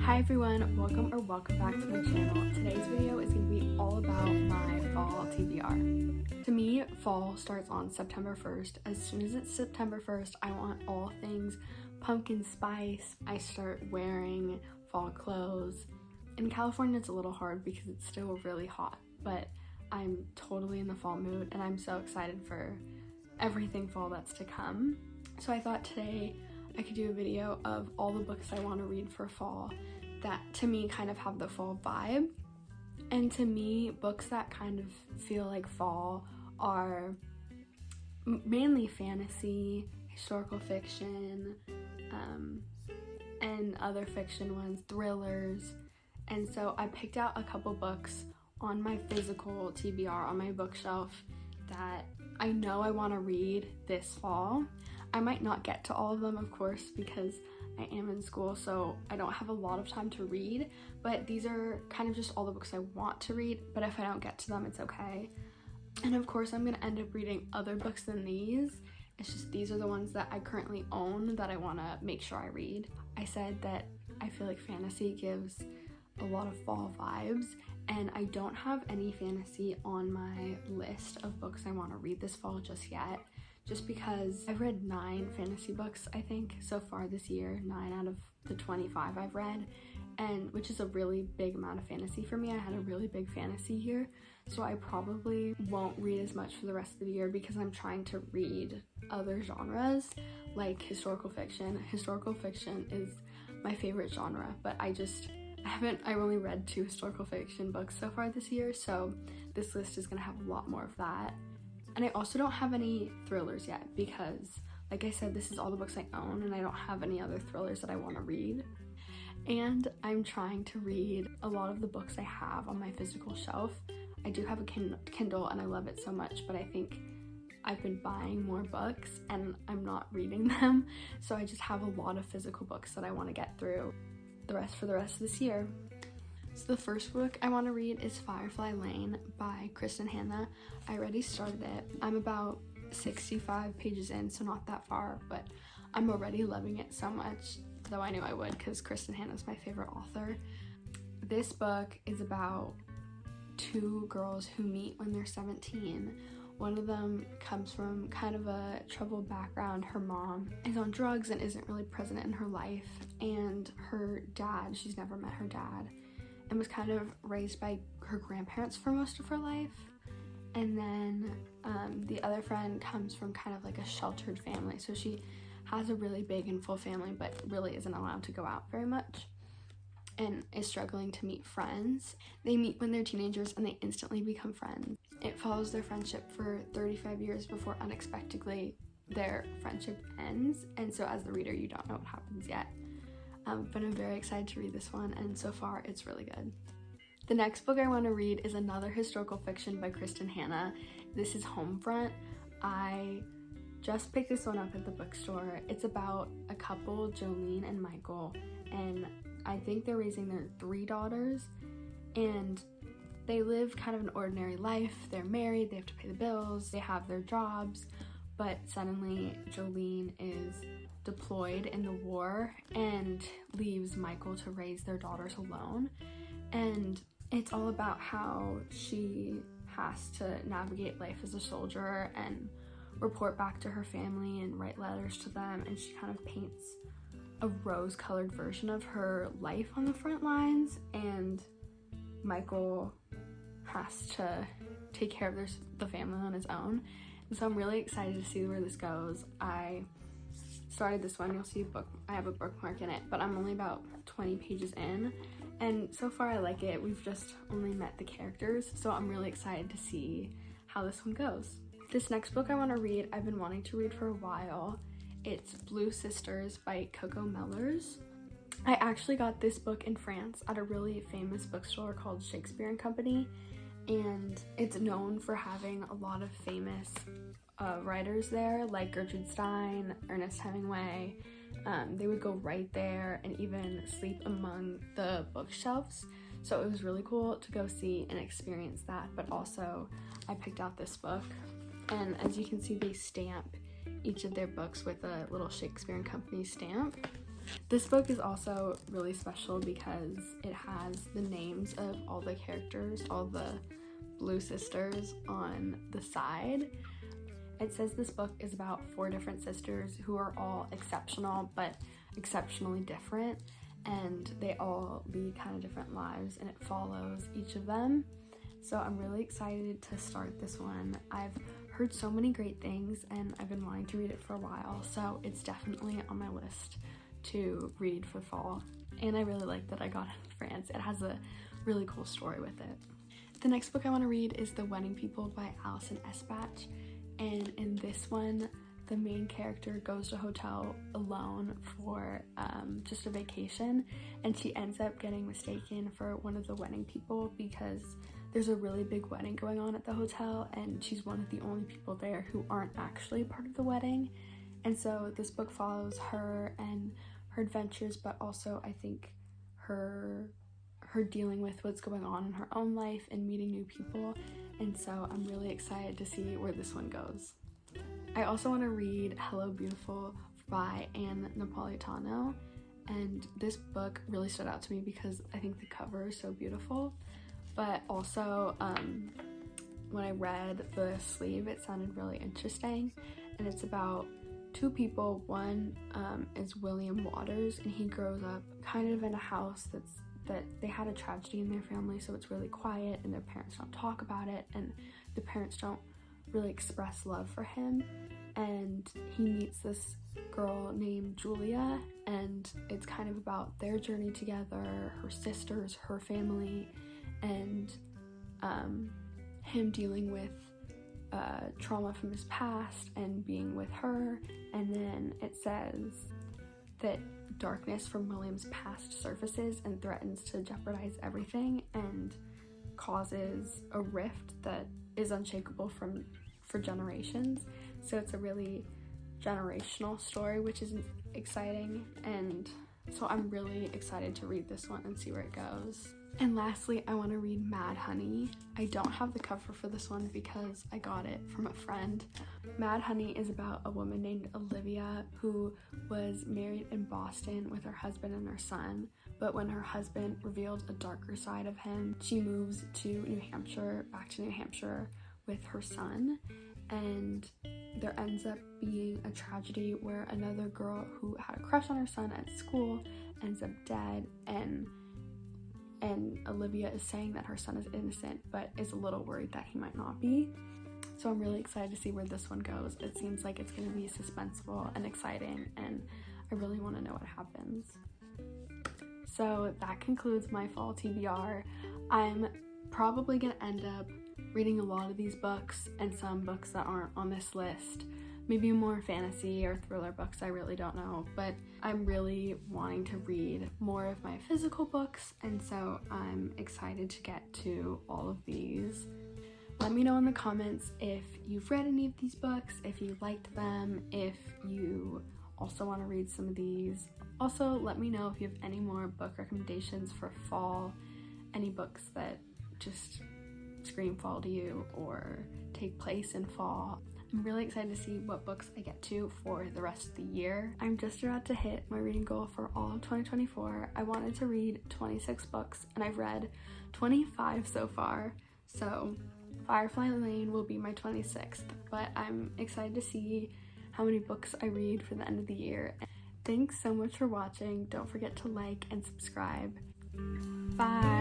Hi everyone, welcome back to my channel. Today's video is going to be all about my fall TBR. To me, fall starts on September 1st. As soon as it's September 1st, I want all things pumpkin spice. I start wearing fall clothes. In California, it's a little hard because it's still really hot, but I'm totally in the fall mood and I'm so excited for everything fall that's to come. So I thought today I could do a video of all the books I want to read for fall that to me kind of have the fall vibe. And to me, books that kind of feel like fall are mainly fantasy, historical fiction, and other fiction ones, thrillers. And so I picked out a couple books on my physical TBR on my bookshelf that I know I want to read this fall. I might not get to all of them, of course, because I am in school, so I don't have a lot of time to read, but these are kind of just all the books I want to read, but if I don't get to them, it's okay. And of course, I'm going to end up reading other books than these. It's just these are the ones that I currently own that I want to make sure I read. I said that I feel like fantasy gives a lot of fall vibes, and I don't have any fantasy on my list of books I want to read this fall just yet. Just because I've read 9 fantasy books, I think, so far this year, 9 out of the 25 I've read, and which is a really big amount of fantasy for me. I had a really big fantasy year, so I probably won't read as much for the rest of the year because I'm trying to read other genres like historical fiction. Historical fiction is my favorite genre, but I only read 2 historical fiction books so far this year, so this list is gonna have a lot more of that. And I also don't have any thrillers yet because, like I said, this is all the books I own and I don't have any other thrillers that I want to read. And I'm trying to read a lot of the books I have on my physical shelf. I do have a Kindle and I love it so much, but I think I've been buying more books and I'm not reading them. So I just have a lot of physical books that I want to get through for the rest of this year. So the first book I want to read is Firefly Lane by Kristin Hannah. I already started it. I'm about 65 pages in, so not that far, but I'm already loving it so much, though I knew I would because Kristin Hannah is my favorite author. This book is about 2 girls who meet when they're 17. One of them comes from kind of a troubled background. Her mom is on drugs and isn't really present in her life, and her dad, she's never met her dad, and was kind of raised by her grandparents for most of her life. And then the other friend comes from kind of like a sheltered family, so she has a really big and full family but really isn't allowed to go out very much and is struggling to meet friends. They meet when they're teenagers and they instantly become friends. It follows their friendship for 35 years before unexpectedly their friendship ends, and so as the reader you don't know what happens yet. But I'm very excited to read this one, and so far it's really good. The next book I want to read is another historical fiction by Kristin Hannah. This is Homefront. I just picked this one up at the bookstore. It's about a couple, Jolene and Michael, and I think they're raising their 3 daughters, and they live kind of an ordinary life. They're married, they have to pay the bills, they have their jobs, but suddenly Jolene is deployed in the war and leaves Michael to raise their daughters alone. And it's all about how she has to navigate life as a soldier and report back to her family and write letters to them, and she kind of paints a rose-colored version of her life on the front lines, and Michael has to take care of the family on his own. And so I'm really excited to see where this goes. I started this one, you'll see I have a bookmark in it, but I'm only about 20 pages in, and so far I like it. We've just only met the characters, so I'm really excited to see how this one goes. This next book I want to read, I've been wanting to read for a while. It's Blue Sisters by Coco Mellors. I actually got this book in France at a really famous bookstore called Shakespeare & Company, and it's known for having a lot of famous writers there, like Gertrude Stein, Ernest Hemingway. They would go right there and even sleep among the bookshelves, so it was really cool to go see and experience that. But also I picked out this book, and as you can see, they stamp each of their books with a little Shakespeare & Company stamp. This book is also really special because it has the names of all the characters, all the blue sisters on the side. It says this book is about 4 different sisters who are all exceptional but exceptionally different, and they all lead kind of different lives, and it follows each of them. So I'm really excited to start this one. I've heard so many great things and I've been wanting to read it for a while, so it's definitely on my list to read for fall. And I really like that I got it in France. It has a really cool story with it. The next book I want to read is The Wedding People by Alison Espach. And in this one, the main character goes to a hotel alone for just a vacation, and she ends up getting mistaken for one of the wedding people because there's a really big wedding going on at the hotel, and she's one of the only people there who aren't actually part of the wedding. And so this book follows her and her adventures, but also I think her dealing with what's going on in her own life and meeting new people. And so I'm really excited to see where this one goes. I also want to read Hello Beautiful by Napolitano, and this book really stood out to me because I think the cover is so beautiful, but also when I read the sleeve it sounded really interesting. And it's about 2 people. One is William Waters, and he grows up kind of in a house that they had a tragedy in their family, so it's really quiet and their parents don't talk about it, and the parents don't really express love for him. And he meets this girl named Julia, and it's kind of about their journey together, her sisters, her family, and him dealing with trauma from his past and being with her. And then it says that darkness from William's past surfaces and threatens to jeopardize everything and causes a rift that is unshakable for generations. So it's a really generational story, which is exciting, and so I'm really excited to read this one and see where it goes. And lastly, I want to read Mad Honey. I don't have the cover for this one because I got it from a friend. Mad Honey is about a woman named Olivia who was married in Boston with her husband and their son, but when her husband revealed a darker side of him, she moves to back to New Hampshire with her son, and there ends up being a tragedy where another girl who had a crush on her son at school ends up dead, and Olivia is saying that her son is innocent but is a little worried that he might not be. So I'm really excited to see where this one goes. It seems like it's going to be suspenseful and exciting, and I really want to know what happens. So that concludes my fall TBR. I'm probably going to end up reading a lot of these books and some books that aren't on this list. Maybe more fantasy or thriller books, I really don't know, but I'm really wanting to read more of my physical books, and so I'm excited to get to all of these. Let me know in the comments if you've read any of these books, if you liked them, if you also want to read some of these. Also, let me know if you have any more book recommendations for fall, any books that just scream fall to you or take place in fall. I'm really excited to see what books I get to for the rest of the year. I'm just about to hit my reading goal for all of 2024. I wanted to read 26 books and I've read 25 so far, so Firefly Lane will be my 26th, but I'm excited to see how many books I read for the end of the year. Thanks so much for watching. Don't forget to like and subscribe. Bye!